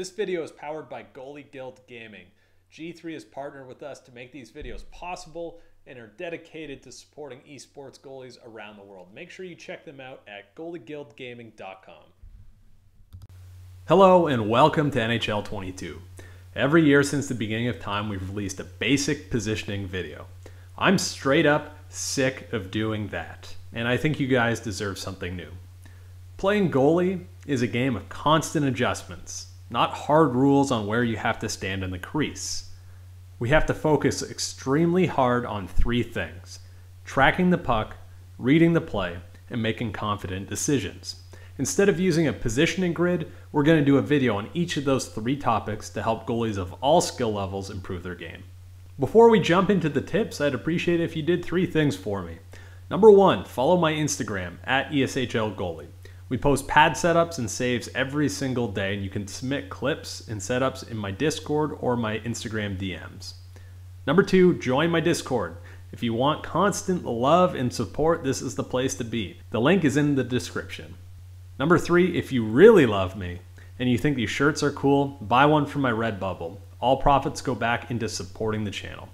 This video is powered by Goalie Guild Gaming. G3 has partnered with us to make these videos possible and are dedicated to supporting esports goalies around the world. Make sure you check them out at goalieguildgaming.com. Hello and welcome to NHL 22. Every year since the beginning of time, we've released a basic positioning video. I'm straight up sick of doing that, and I think you guys deserve something new. Playing goalie is a game of constant adjustments, not hard rules on where you have to stand in the crease. We have to focus extremely hard on three things: tracking the puck, reading the play, and making confident decisions. Instead of using a positioning grid, we're going to do a video on each of those three topics to help goalies of all skill levels improve their game. Before we jump into the tips, I'd appreciate it if you did three things for me. Number one, follow my Instagram at ESHLGoalie. We post pad setups and saves every single day, and you can submit clips and setups in my Discord or my Instagram DMs. Number two, join my Discord. If you want constant love and support, this is the place to be. The link is in the description. Number three, if you really love me and you think these shirts are cool, buy one from my Redbubble. All profits go back into supporting the channel.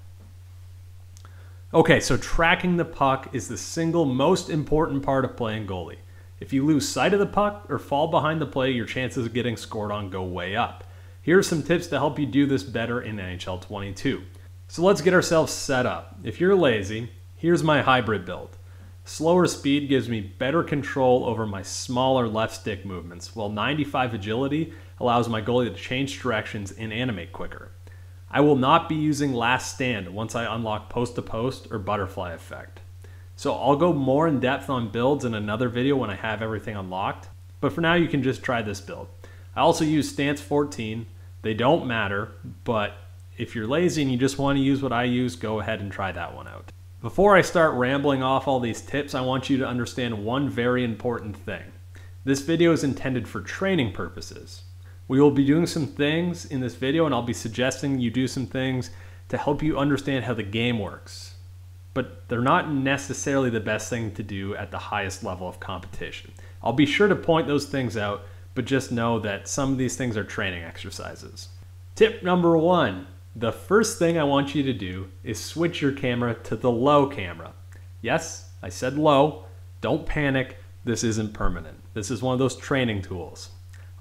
Okay, so tracking the puck is the single most important part of playing goalie. If you lose sight of the puck or fall behind the play, your chances of getting scored on go way up. Here are some tips to help you do this better in NHL 22. So let's get ourselves set up. If you're lazy, here's my hybrid build. Slower speed gives me better control over my smaller left stick movements, while 95 agility allows my goalie to change directions and animate quicker. I will not be using last stand once I unlock post-to-post or butterfly effect. So I'll go more in depth on builds in another video when I have everything unlocked, but for now you can just try this build. I also use stance 14. They don't matter, but if you're lazy and you just want to use what I use, go ahead and try that one out. Before I start rambling off all these tips, I want you to understand one very important thing. This video is intended for training purposes. We will be doing some things in this video, and I'll be suggesting you do some things to help you understand how the game works. But they're not necessarily the best thing to do at the highest level of competition. I'll be sure to point those things out, but just know that some of these things are training exercises. Tip number one, the first thing I want you to do is switch your camera to the low camera. Yes, I said low. Don't panic. This isn't permanent. This is one of those training tools.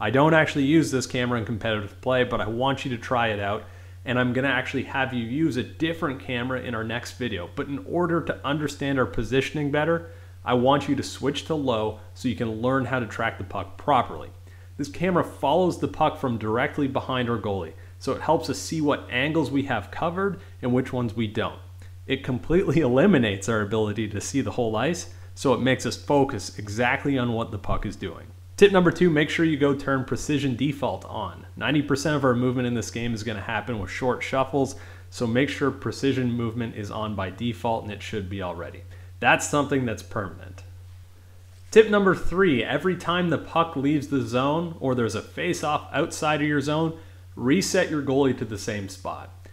I don't actually use this camera in competitive play, but I want you to try it out. And I'm going to actually have you use a different camera in our next video. But in order to understand our positioning better, I want you to switch to low so you can learn how to track the puck properly. This camera follows the puck from directly behind our goalie, so it helps us see what angles we have covered and which ones we don't. It completely eliminates our ability to see the whole ice, so it makes us focus exactly on what the puck is doing. Tip number two, make sure you go turn precision default on. 90% of our movement in this game is going to happen with short shuffles, so make sure precision movement is on by default, and it should be already. That's something that's permanent. Tip number three, every time the puck leaves the zone or there's a face-off outside of your zone, reset your goalie to the same spot.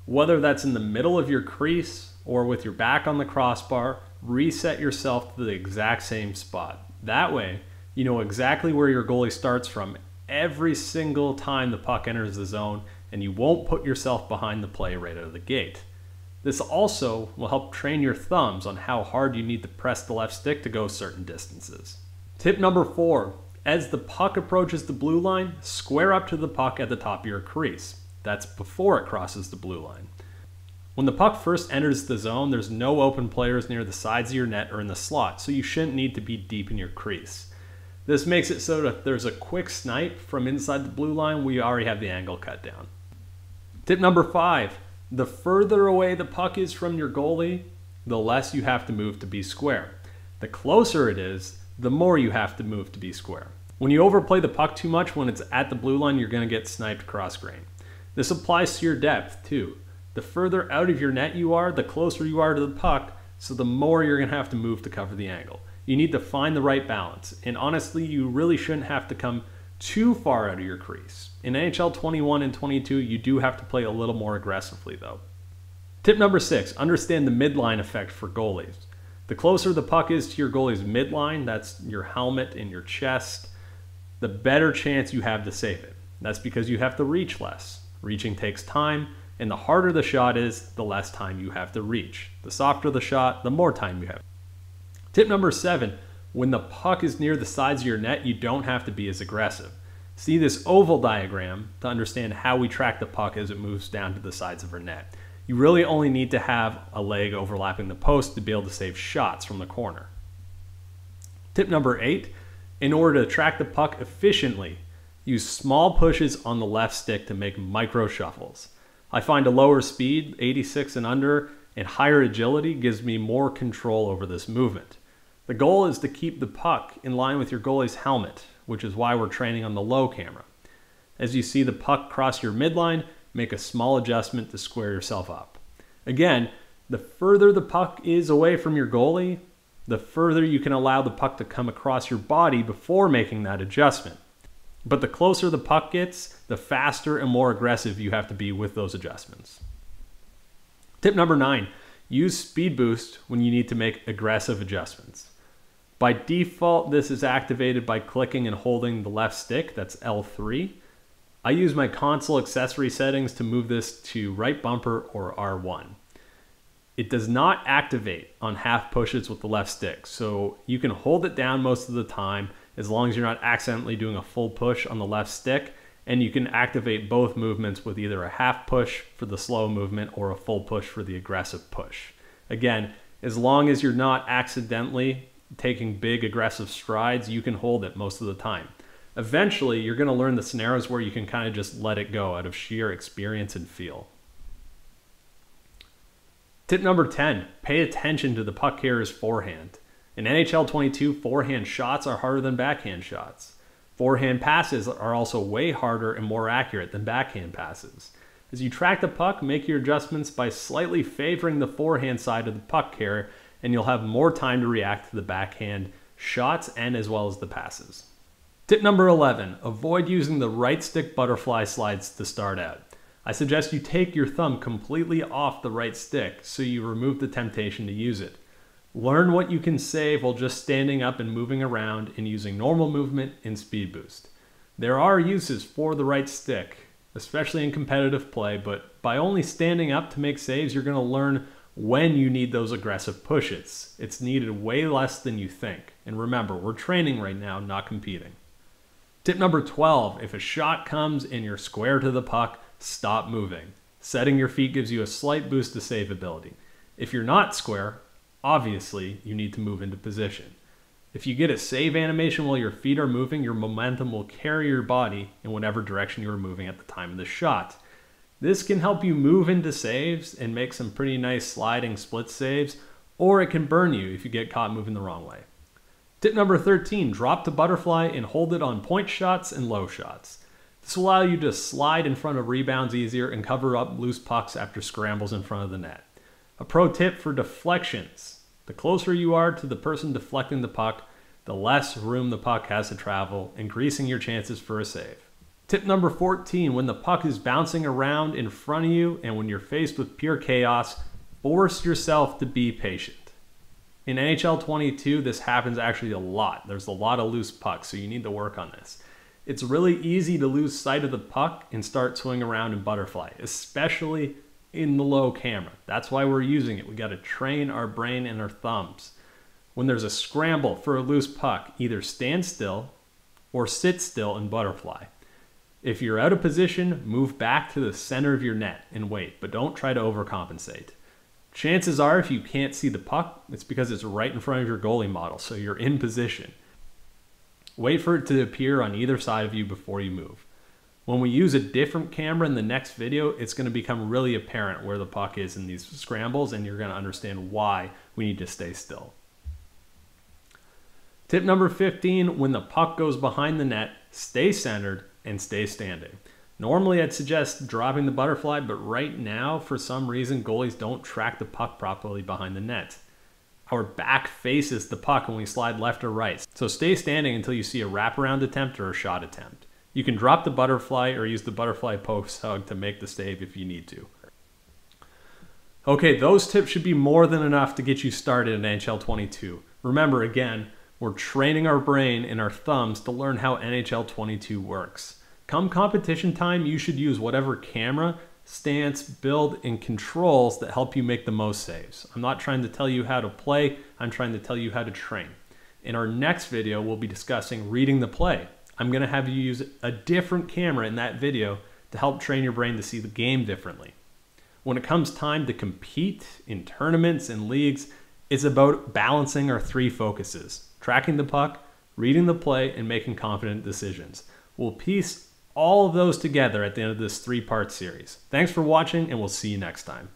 Whether that's in the middle of your crease or with your back on the crossbar, reset yourself to the exact same spot. That way, you know exactly where your goalie starts from every single time the puck enters the zone, and you won't put yourself behind the play right out of the gate. This also will help train your thumbs on how hard you need to press the left stick to go certain distances. Tip number four, as the puck approaches the blue line, square up to the puck at the top of your crease. That's before it crosses the blue line. When the puck first enters the zone, there's no open players near the sides of your net or in the slot, so you shouldn't need to be deep in your crease. This makes it so that if there's a quick snipe from inside the blue line, we already have the angle cut down. Tip number five, the further away the puck is from your goalie, the less you have to move to be square. The closer it is, the more you have to move to be square. When you overplay the puck too much when it's at the blue line, you're going to get sniped cross grain. This applies to your depth too. The further out of your net you are, the closer you are to the puck, so the more you're going to have to move to cover the angle. You need to find the right balance, and honestly, you really shouldn't have to come too far out of your crease. In NHL 21 and 22, you do have to play a little more aggressively though. Tip number six, understand the midline effect for goalies. The closer the puck is to your goalie's midline, that's your helmet and your chest, the better chance you have to save it. That's because you have to reach less. Reaching takes time, and the harder the shot is, the less time you have to reach. The softer the shot, the more time you have. Tip number 7, when the puck is near the sides of your net, you don't have to be as aggressive. See this oval diagram to understand how we track the puck as it moves down to the sides of our net. You really only need to have a leg overlapping the post to be able to save shots from the corner. Tip number 8, in order to track the puck efficiently, use small pushes on the left stick to make micro shuffles. I find a lower speed, 86 and under, and higher agility gives me more control over this movement. The goal is to keep the puck in line with your goalie's helmet, which is why we're training on the low camera. As you see the puck cross your midline, make a small adjustment to square yourself up. Again, the further the puck is away from your goalie, the further you can allow the puck to come across your body before making that adjustment. But the closer the puck gets, the faster and more aggressive you have to be with those adjustments. Tip number 9, use speed boost when you need to make aggressive adjustments. By default, this is activated by clicking and holding the left stick, that's L3. I use my console accessory settings to move this to right bumper or R1. It does not activate on half pushes with the left stick, so you can hold it down most of the time as long as you're not accidentally doing a full push on the left stick, and you can activate both movements with either a half push for the slow movement or a full push for the aggressive push. Again, as long as you're not accidentally taking big aggressive strides, you can hold it most of the time. Eventually, you're going to learn the scenarios where you can kind of just let it go out of sheer experience and feel. Tip number 10, pay attention to the puck carrier's forehand. In NHL 22, forehand shots are harder than backhand shots. Forehand passes are also way harder and more accurate than backhand passes. As you track the puck, make your adjustments by slightly favoring the forehand side of the puck carrier, and you'll have more time to react to the backhand shots and as well as the passes. Tip number 11, avoid using the right stick butterfly slides to start out. I suggest you take your thumb completely off the right stick so you remove the temptation to use it. Learn what you can save while just standing up and moving around and using normal movement and speed boost. There are uses for the right stick, especially in competitive play, but by only standing up to make saves, you're going to learn when you need those aggressive pushes. It's needed way less than you think. And remember, we're training right now, not competing. Tip number 12, if a shot comes and you're square to the puck, stop moving. Setting your feet gives you a slight boost to save ability. If you're not square, obviously you need to move into position. If you get a save animation while your feet are moving, your momentum will carry your body in whatever direction you were moving at the time of the shot. This can help you move into saves and make some pretty nice sliding split saves, or it can burn you if you get caught moving the wrong way. Tip number 13, drop the butterfly and hold it on point shots and low shots. This will allow you to slide in front of rebounds easier and cover up loose pucks after scrambles in front of the net. A pro tip for deflections. The closer you are to the person deflecting the puck, the less room the puck has to travel, increasing your chances for a save. Tip number 14, when the puck is bouncing around in front of you and when you're faced with pure chaos, force yourself to be patient. In NHL 22, this happens actually a lot. There's a lot of loose pucks, so you need to work on this. It's really easy to lose sight of the puck and start swinging around in butterfly, especially in the low camera. That's why we're using it. We got to train our brain and our thumbs. When there's a scramble for a loose puck, either stand still or sit still in butterfly. If you're out of position, move back to the center of your net and wait, but don't try to overcompensate. Chances are if you can't see the puck, it's because it's right in front of your goalie model, so you're in position. Wait for it to appear on either side of you before you move. When we use a different camera in the next video, it's going to become really apparent where the puck is in these scrambles, and you're going to understand why we need to stay still. Tip number 15, when the puck goes behind the net, stay centered and stay standing. Normally I'd suggest dropping the butterfly, but right now, for some reason, goalies don't track the puck properly behind the net. Our back faces the puck when we slide left or right, so stay standing until you see a wraparound attempt or a shot attempt. You can drop the butterfly or use the butterfly post hug to make the save if you need to. Okay, those tips should be more than enough to get you started in NHL 22. Remember, again, we're training our brain and our thumbs to learn how NHL 22 works. Come competition time, you should use whatever camera, stance, build, and controls that help you make the most saves. I'm not trying to tell you how to play, I'm trying to tell you how to train. In our next video, we'll be discussing reading the play. I'm going to have you use a different camera in that video to help train your brain to see the game differently. When it comes time to compete in tournaments and leagues, it's about balancing our three focuses: tracking the puck, reading the play, and making confident decisions. We'll piece all of those together at the end of this 3-part series. Thanks for watching, and we'll see you next time.